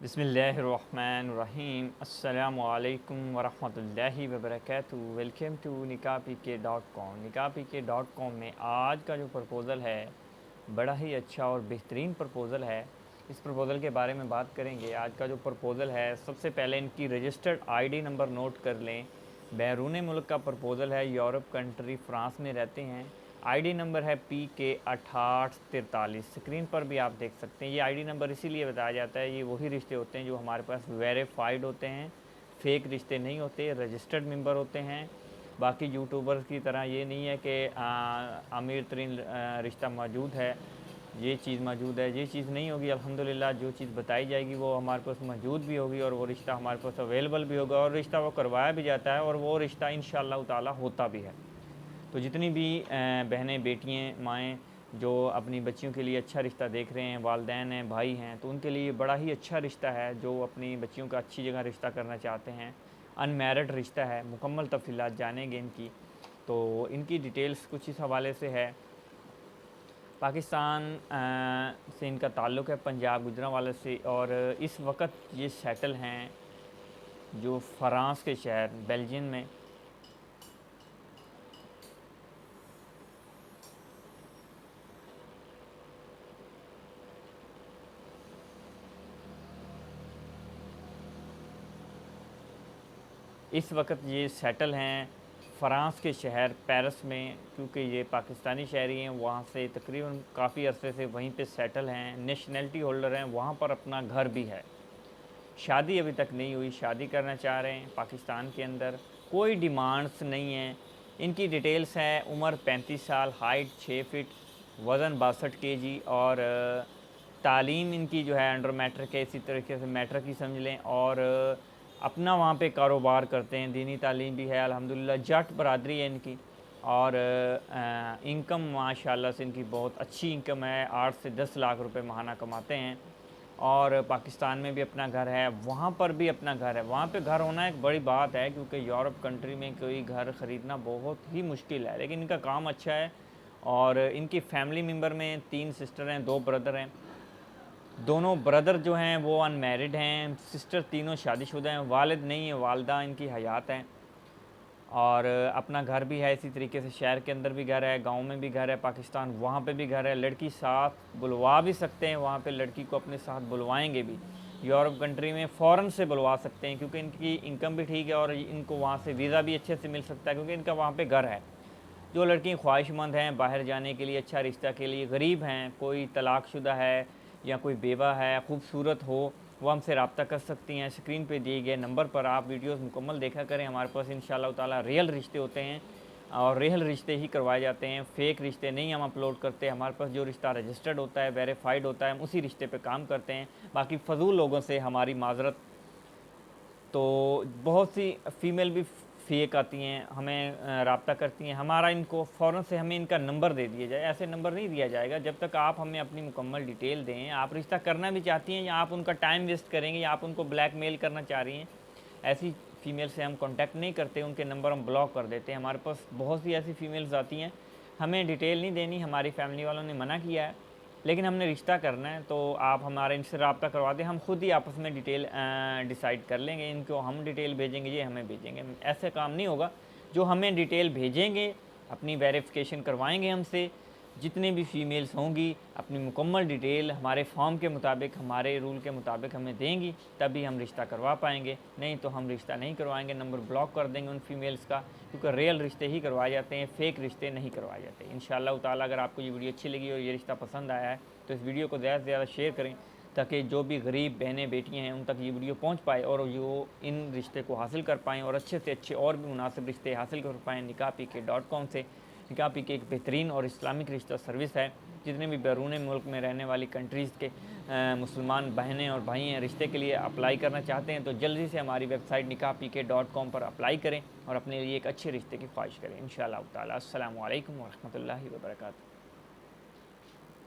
बिस्मिल्लाहिर्रहमानिर्रहीम अस्सलामु अलैकुम वरहमतुल्लाहि वबरकातुहू। Welcome to nikahpk.com। nikahpk.com में आज का जो प्रपोज़ल है बड़ा ही अच्छा और बेहतरीन प्रपोज़ल है। इस प्रपोज़ल के बारे में बात करेंगे। आज का जो प्रपोज़ल है, सबसे पहले इनकी रजिस्टर्ड आईडी नंबर नोट कर लें। बैरून मुल्क का प्रपोज़ल है, यूरोप कंट्री फ्रांस में रहते हैं। आईडी नंबर है PK 6843। स्क्रीन पर भी आप देख सकते हैं। ये आईडी नंबर इसीलिए बताया जाता है, ये वही रिश्ते होते हैं जो हमारे पास वेरीफाइड होते हैं, फेक रिश्ते नहीं होते, रजिस्टर्ड मेंबर होते हैं। बाकी यूट्यूबर्स की तरह ये नहीं है कि आमिर तरीन रिश्ता मौजूद है, ये चीज़ मौजूद है, ये चीज़ नहीं होगी। अल्हम्दुलिल्लाह जो चीज़ बताई जाएगी वो हमारे पास मौजूद भी होगी और वो रिश्ता हमारे पास अवेलेबल भी होगा और रिश्ता वो करवाया भी जाता है और वो रिश्ता इंशाअल्लाह ताला होता भी है। तो जितनी भी बहनें, बेटियाँ, माएँ जो अपनी बच्चियों के लिए अच्छा रिश्ता देख रहे हैं, वालिदैन हैं, भाई हैं, तो उनके लिए बड़ा ही अच्छा रिश्ता है। जो अपनी बच्चियों का अच्छी जगह रिश्ता करना चाहते हैं, अनमैरिड रिश्ता है। मुकम्मल तफ़सीलात जानेंगे इनकी। तो इनकी डिटेल्स कुछ इस हवाले से है। पाकिस्तान से इनका ताल्लुक़ है, पंजाब गुजरांवाला से, और इस वक्त ये सेटल हैं जो फ़्रांस के शहर बेल्जियम में। इस वक्त ये सेटल हैं फ़्रांस के शहर पेरिस में, क्योंकि ये पाकिस्तानी शहरी हैं। वहाँ से तकरीबन काफ़ी अरसे से वहीं पे सेटल हैं, नेशनैलिटी होल्डर हैं, वहाँ पर अपना घर भी है। शादी अभी तक नहीं हुई, शादी करना चाह रहे हैं पाकिस्तान के अंदर। कोई डिमांड्स नहीं है। इनकी डिटेल्स हैं: उम्र 35 साल, हाइट 6 फीट, वज़न 62 केजी, और तालीम इनकी जो है अंडर मैट्रिक है, इसी तरीके से मैट्रिक ही समझ लें। और अपना वहाँ पे कारोबार करते हैं, दीनी तालीम भी है अल्हम्दुलिल्लाह। जट बरादरी है इनकी, और इनकम माशाल्लाह से इनकी बहुत अच्छी इनकम है, 8 से 10 लाख रुपए माहाना कमाते हैं। और पाकिस्तान में भी अपना घर है, वहाँ पर भी अपना घर है। वहाँ पे घर होना एक बड़ी बात है, क्योंकि यूरोप कंट्री में कोई घर ख़रीदना बहुत ही मुश्किल है, लेकिन इनका काम अच्छा है। और इनकी फ़ैमिली मेंबर में 3 सिस्टर हैं, 2 ब्रदर हैं। दोनों ब्रदर जो हैं वो अनमैरिड हैं, सिस्टर तीनों शादीशुदा हैं, वालिद नहीं है, वालदा इनकी हयात हैं। और अपना घर भी है, इसी तरीके से शहर के अंदर भी घर है, गांव में भी घर है, पाकिस्तान वहाँ पे भी घर है। लड़की साथ बुलवा भी सकते हैं, वहाँ पे लड़की को अपने साथ बुलवाएंगे भी। यूरोप कंट्री में फ़ौरन से बुलवा सकते हैं, क्योंकि इनकी इनकम भी ठीक है और इनको वहाँ से वीज़ा भी अच्छे से मिल सकता है, क्योंकि इनका वहाँ पे घर है। जो लड़कियाँ ख्वाहिशमंद हैं बाहर जाने के लिए, अच्छा रिश्ता के लिए, गरीब हैं, कोई तलाक़शुदा है या कोई बेवा है, खूबसूरत हो, वो हमसे रब्ता कर सकती हैं। स्क्रीन पे दिए गए नंबर पर आप वीडियोस मुकम्मल देखा करें। हमारे पास इंशाअल्लाह ताला रियल रिश्ते होते हैं और रियल रिश्ते ही करवाए जाते हैं, फ़ेक रिश्ते नहीं हम अपलोड करते। हमारे पास जो रिश्ता रजिस्टर्ड होता है, वेरीफाइड होता है, हम उसी रिश्ते पे काम करते हैं। बाकी फ़ज़ूल लोगों से हमारी माज़रत। तो बहुत सी फ़ीमेल भी फ़ेक आती हैं, हमें रब्ता करती हैं। हमारा इनको फ़ौरन से हमें इनका नंबर दे दिया जाए, ऐसे नंबर नहीं दिया जाएगा जब तक आप हमें अपनी मुकम्मल डिटेल दें। आप रिश्ता करना भी चाहती हैं या आप उनका टाइम वेस्ट करेंगे या आप उनको ब्लैकमेल करना चाह रही हैं, ऐसी फ़ीमेल से हम कॉन्टैक्ट नहीं करते, उनके नंबर हम ब्लॉक कर देते हैं। हमारे पास बहुत सी ऐसी फ़ीमेल्स आती हैं, हमें डिटेल नहीं देनी, हमारी फ़ैमिली वालों ने मना किया है, लेकिन हमने रिश्ता करना है, तो आप हमारे इनसे रब्ता करवा दें, हम खुद ही आपस में डिटेल डिसाइड कर लेंगे। इनको हम डिटेल भेजेंगे, ये हमें भेजेंगे। ऐसे काम नहीं होगा। जो हमें डिटेल भेजेंगे, अपनी वेरिफिकेशन करवाएंगे हमसे, जितने भी फ़ीमेल्स होंगी अपनी मुकम्मल डिटेल हमारे फॉर्म के मुताबिक, हमारे रूल के मुताबिक हमें देंगी, तभी हम रिश्ता करवा पाएंगे। नहीं तो हम रिश्ता नहीं करवाएंगे, नंबर ब्लॉक कर देंगे उन फ़ीमेल्स का, क्योंकि रियल रिश्ते ही करवाए जाते हैं, फ़ेक रिश्ते नहीं करवाए जाते। इंशाअल्लाह ताला अगर आपको ये वीडियो अच्छी लगी और ये रिश्ता पसंद आया है तो इस वीडियो को ज़्यादा से ज़्यादा शेयर करें, ताकि जो भी गरीब बहनें, बेटियाँ हैं, उन तक ये वीडियो पहुँच पाए और वो इन रिश्ते को हासिल कर पाएँ और अच्छे से अच्छे और भी मुनासिब रिश्ते हासिल कर पाएँ। nikahpk.com से। nikahpk एक बेहतरीन और इस्लामिक रिश्ता सर्विस है। जितने भी बैरून मुल्क में रहने वाली कंट्रीज़ के मुसलमान बहनें और भाई हैं, रिश्ते के लिए अप्लाई करना चाहते हैं, तो जल्दी से हमारी वेबसाइट nikahpk.com पर अप्लाई करें और अपने लिए एक अच्छे रिश्ते की ख्वाहिश करें। इंशाअल्लाह ताला। अस्सलामु अलैकुम वरहमतुल्लाहि वबरकातुहू।